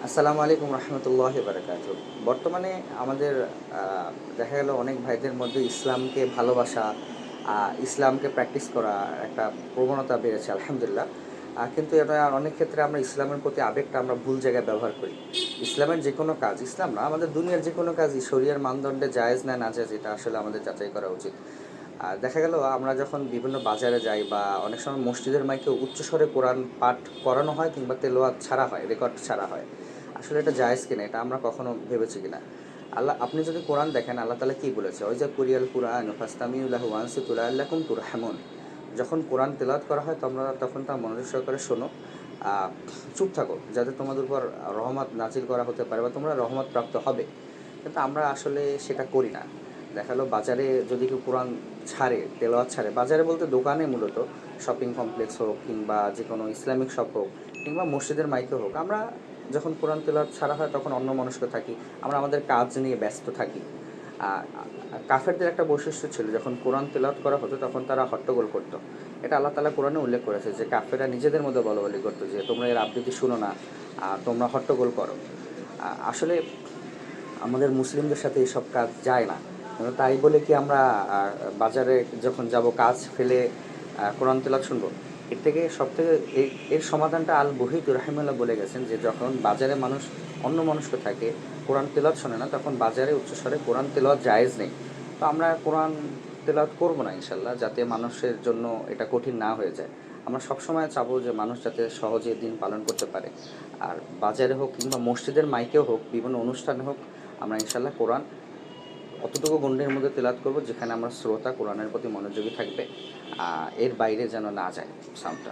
আসসালামু আলাইকুম রহমতুল্লাহ বারকাতুহ। বর্তমানে আমাদের দেখা গেল অনেক ভাইদের মধ্যে ইসলামকে ভালোবাসা, ইসলামকে প্র্যাকটিস করা একটা প্রবণতা বেড়েছে আলহামদুলিল্লাহ। কিন্তু এটা অনেক ক্ষেত্রে আমরা ইসলামের প্রতি আবেগটা আমরা ভুল জায়গায় ব্যবহার করি। ইসলামের যে কোনো কাজ, ইসলাম না, আমাদের দুনিয়ার যে কোনো কাজই শরিয়ার মানদণ্ডে জায়েজ না নাজায়েজ এটা আসলে আমাদের যাচাই করা উচিত। আর দেখা গেল আমরা যখন বিভিন্ন বাজারে যাই বা অনেক সময় মসজিদের মাইকে উচ্চস্বরে কোরআন পাঠ করানো হয় কিংবা তেলাওয়াত ছাড়া হয়, রেকর্ড ছাড়া হয়, আসলে এটা জায়েজ কিনা এটা আমরা কখনো ভেবেছি কিনা। আল্লাহ, আপনি যদি কোরআন দেখেন আল্লাহ তালা কী বলেছে, ওই যে কুরিয়াল কুরআন ফাস্তামিউল্লাহু ওয়ানসিতুল্লাহ আল্লাকুম তুরহামুন। যখন কোরআন তেলাওয়াত করা হয় তোমরা তখন তা মনোযোগ সহকারে শোনো, চুপ থাকো, যাতে তোমাদের উপর রহমত নাজিল করা হতে পারে বা তোমরা রহমত প্রাপ্ত হবে। কিন্তু আমরা আসলে সেটা করি না। দেখালো বাজারে যদি কেউ কোরআন ছাড়ে, তেলাওয়াত ছাড়ে, বাজারে বলতে দোকানে মূলত, শপিং কমপ্লেক্স হোক কিংবা যে কোনো ইসলামিক শপ হোক কিংবা মসজিদের মাইকে হোক, আমরা যখন কোরআন তেলাওয়াত ছাড়া হয় তখন অন্যমনস্ক থাকি, আমরা আমাদের কাজ নিয়ে ব্যস্ত থাকি। কাফেরদের একটা বৈশিষ্ট্য ছিল, যখন কোরআন তেলাওয়াত করা হতো তখন তারা হট্টগোল করতো। এটা আল্লাহ তাআলা কোরআনে উল্লেখ করেছে যে কাফেররা নিজেদের মধ্যে বলাবলি করতো যে তোমরা এর আবৃত্তি শুনো না, তোমরা হট্টগোল করো। আসলে আমাদের মুসলিমদের সাথে এইসব কাজ যায় না। কিন্তু তাই বলে কি আমরা বাজারে যখন যাব কাজ ফেলে কোরআন তেলাওয়াত শুনবো? এর থেকে সবথেকে এর সমাধানটা আল বহিদ রাহিমাহুল্লাহ বলে গেছেন যে যখন বাজারে মানুষ অন্যমনস্ক থাকে, কোরআন তেলাওয়াত শোনে না, তখন বাজারে উচ্চস্বরে কোরআন তেলাওয়াত জায়েজ নেই। তো আমরা কোরআন তেলাওয়াত করবো না ইনশাল্লাহ, যাতে মানুষের জন্য এটা কঠিন না হয়ে যায়। আমরা সবসময় চাবো যে মানুষ যাতে সহজে দিন পালন করতে পারে। আর বাজারে হোক কিংবা মসজিদের মাইকেও হোক, বিভিন্ন অনুষ্ঠানে হোক, আমরা ইনশাল্লাহ কোরআন অতটুকু গণ্ডির মধ্যে তেলাওয়াত করব যেখানে আমরা শ্রোতা কোরআনের প্রতি মনোযোগী থাকবে, এর বাইরে যেন না যায় সাউন্ডটা।